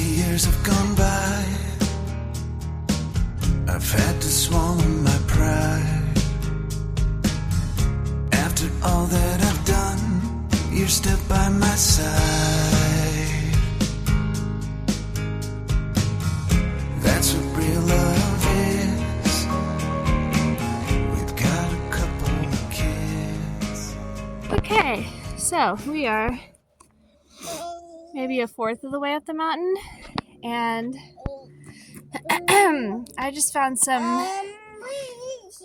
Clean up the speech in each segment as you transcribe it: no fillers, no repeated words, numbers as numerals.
years have gone by. I've had to swallow my pride. After all that I've done, you're still by my side. That's what real love is. We've got a couple of kids. Okay, so we are maybe a fourth of the way up the mountain, and I just found some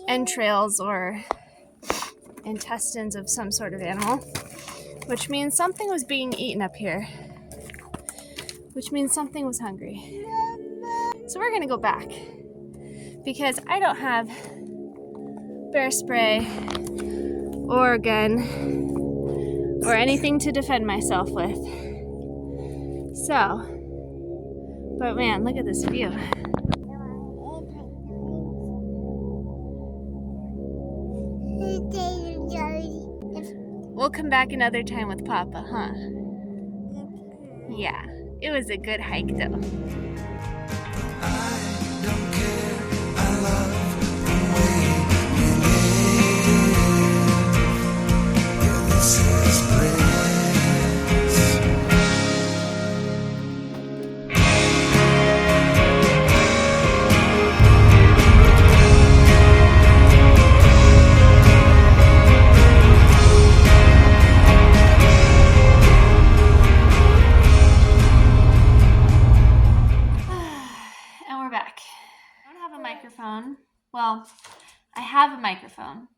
entrails or intestines of some sort of animal, which means something was being eaten up here, which means something was hungry. So we're gonna go back because I don't have bear spray or a gun or anything to defend myself with. So, but man, look at this view. We'll come back another time with Papa, huh? Yeah, it was a good hike though. I don't care, I love the way you live. Yeah, this is bliss. And we're back. I don't have a microphone. Well, I have a microphone,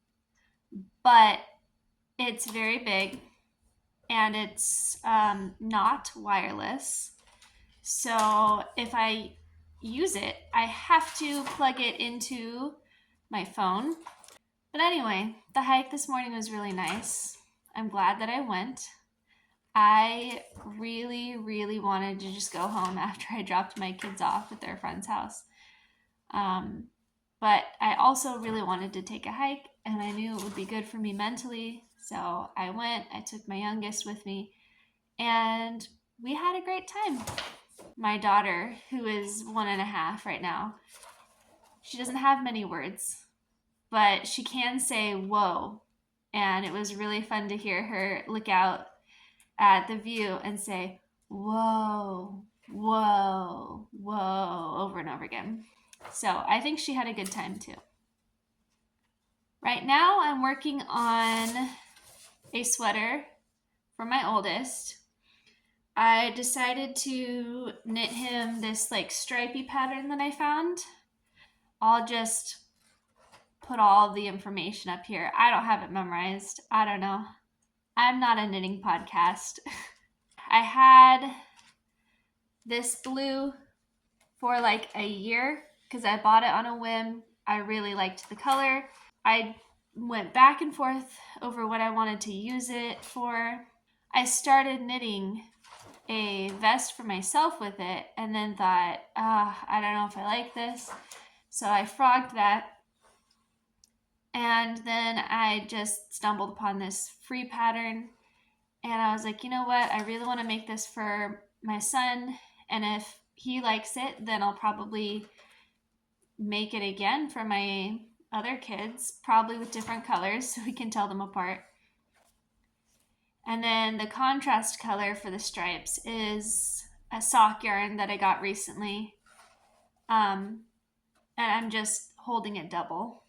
but it's very big and it's not wireless. So if I use it, I have to plug it into my phone. But anyway, the hike this morning was really nice. I'm glad that I went. I really, really wanted to just go home after I dropped my kids off at their friend's house. But I also really wanted to take a hike, and I knew it would be good for me mentally. So I went, I took my youngest with me, and we had a great time. My daughter, who is 1.5 right now, she doesn't have many words, but she can say whoa. And it was really fun to hear her look out at the view and say, whoa, whoa, whoa, over and over again. So I think she had a good time too. Right now I'm working on a sweater for my oldest. I decided to knit him this like stripy pattern that I found. I'll just put all the information up here. I don't have it memorized. I don't know. I'm not a knitting podcast. I had this blue for like a year because I bought it on a whim. I really liked the color. I went back and forth over what I wanted to use it for. I started knitting a vest for myself with it and then thought, I don't know if I like this. So I frogged that. And then I just stumbled upon this free pattern. And I was like, you know what? I really want to make this for my son. And if he likes it, then I'll probably make it again for my other kids, probably with different colors so we can tell them apart. And then the contrast color for the stripes is a sock yarn that I got recently. And I'm just holding it double.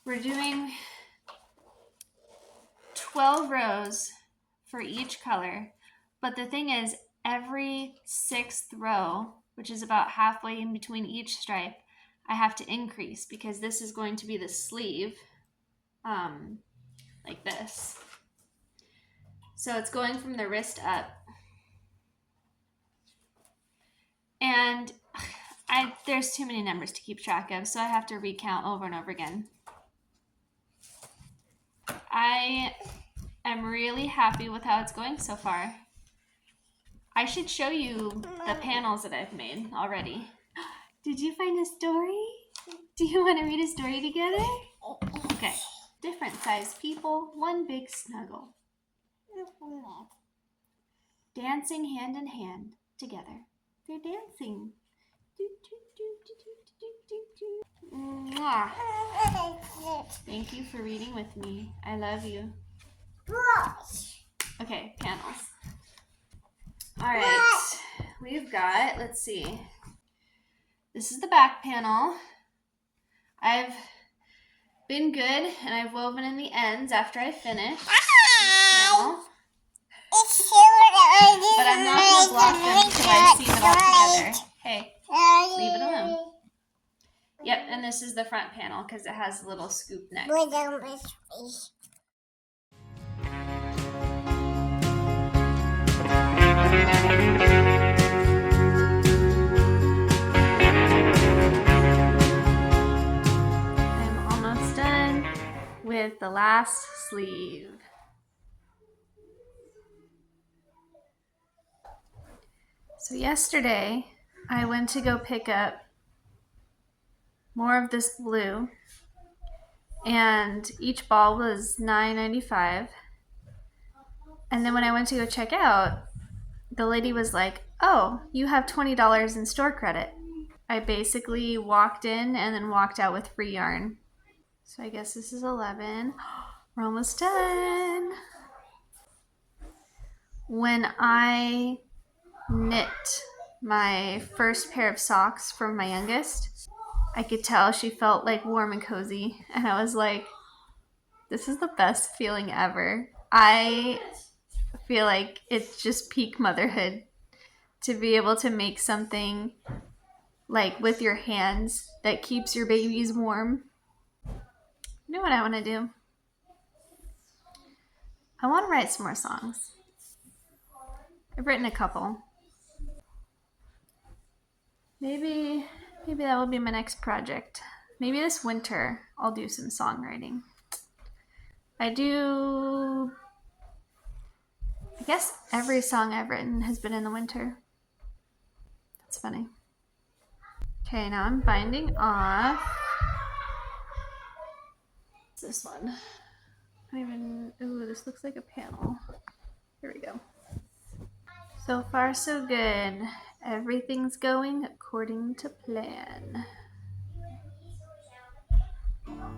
We're doing 12 rows for each color, but the thing is every 6th row, which is about halfway in between each stripe, I have to increase because this is going to be the sleeve, like this. So it's going from the wrist up. And there's too many numbers to keep track of, so I have to recount over and over again. I am really happy with how it's going so far. I should show you the panels that I've made already. Did you find a story? Do you want to read a story together? Okay. Different sized people, one big snuggle. Dancing hand in hand together. They're dancing. Mwah. Thank you for reading with me. I love you. Okay, panels. All right, we've got, let's see. This is the back panel. I've been good and I've woven in the ends after I finish panel. But I'm not going to block them until I seam it all together. Hey, leave it alone. Yep, and this is the front panel because it has a little scoop neck. I'm almost done with the last sleeve. So yesterday, I went to go pick up more of this blue, and each ball was $9.95. And then when I went to go check out, the lady was like, "Oh, you have $20 in store credit." I basically walked in and then walked out with free yarn. So I guess this is 11. We're almost done. When I knit my first pair of socks from my youngest, I could tell she felt like warm and cozy, and I was like, this is the best feeling ever. I feel like it's just peak motherhood to be able to make something like with your hands that keeps your babies warm. You know what I want to do? I want to write some more songs. I've written a couple. Maybe that will be my next project. Maybe this winter I'll do some songwriting. I guess every song I've written has been in the winter. That's funny. Okay, now I'm binding off this one. Ooh, this looks like a panel. Here we go. So far, so good. Everything's going according to plan.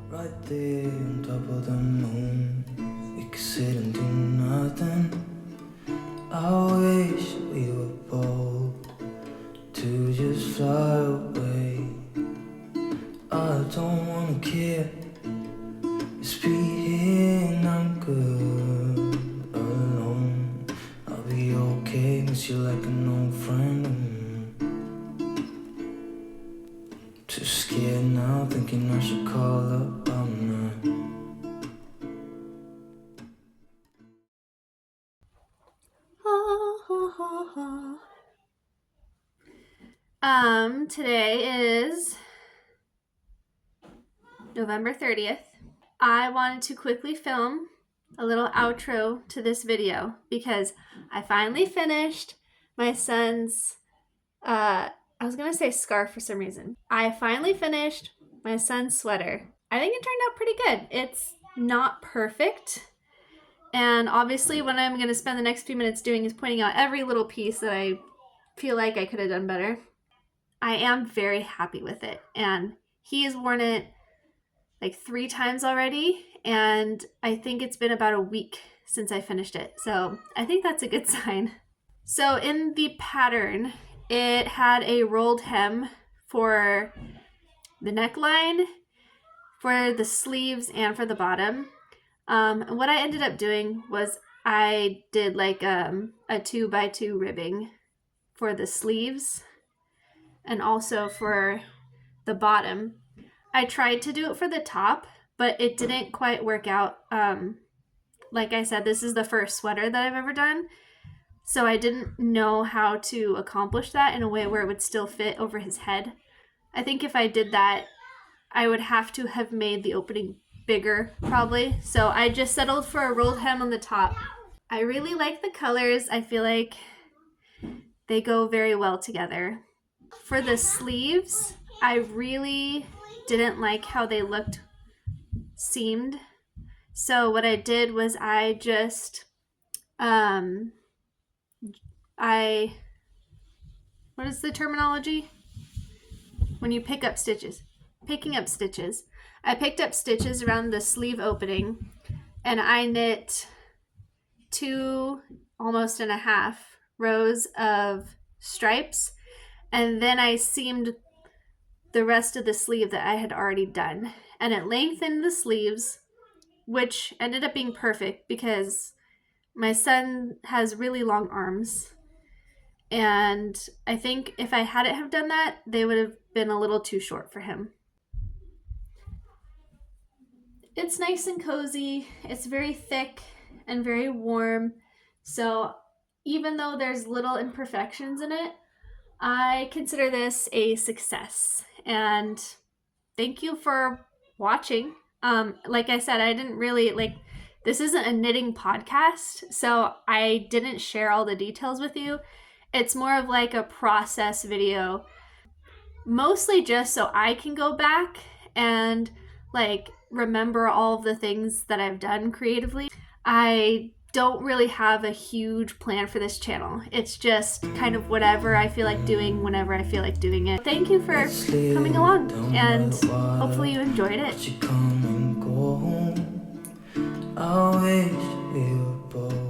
Right there on top of the moon, we could sit and do nothing. I wish we were bold to just fly away. I don't wanna care, just be here and I'm good alone. I'll be okay, miss you like an old friend. Too scared now, thinking I should call up, I'm not. Today is November 30th. I wanted to quickly film a little outro to this video because I finally finished my son's, I was going to say scarf for some reason. I finally finished my son's sweater. I think it turned out pretty good. It's not perfect. And obviously what I'm going to spend the next few minutes doing is pointing out every little piece that I feel like I could have done better. I am very happy with it. And he has worn it like 3 times already. And I think it's been about a week since I finished it. So I think that's a good sign. So in the pattern, it had a rolled hem for the neckline, for the sleeves, and for the bottom. What I ended up doing was I did like a 2x2 ribbing for the sleeves and also for the bottom. I tried to do it for the top, but it didn't quite work out. Like I said, this is the first sweater that I've ever done. So I didn't know how to accomplish that in a way where it would still fit over his head. I think if I did that, I would have to have made the opening bigger, probably. So I just settled for a rolled hem on the top. I really like the colors. I feel like they go very well together. For the sleeves, I really didn't like how they looked seamed. So what I did was I just, what is the terminology? When you pick up stitches. Picking up stitches. I picked up stitches around the sleeve opening, and I knit 2, almost and a half rows of stripes, and then I seamed the rest of the sleeve that I had already done, and it lengthened the sleeves, which ended up being perfect because my son has really long arms, and I think if I hadn't have done that, they would have been a little too short for him. It's nice and cozy. It's very thick and very warm. So even though there's little imperfections in it, I consider this a success. And thank you for watching. Like I said, I didn't really this isn't a knitting podcast, so I didn't share all the details with you. It's more of like a process video, mostly just so I can go back and remember all of the things that I've done creatively. I don't really have a huge plan for this channel. It's just kind of whatever I feel like doing whenever I feel like doing it. Thank you for coming along, and hopefully you enjoyed it. I wish we were both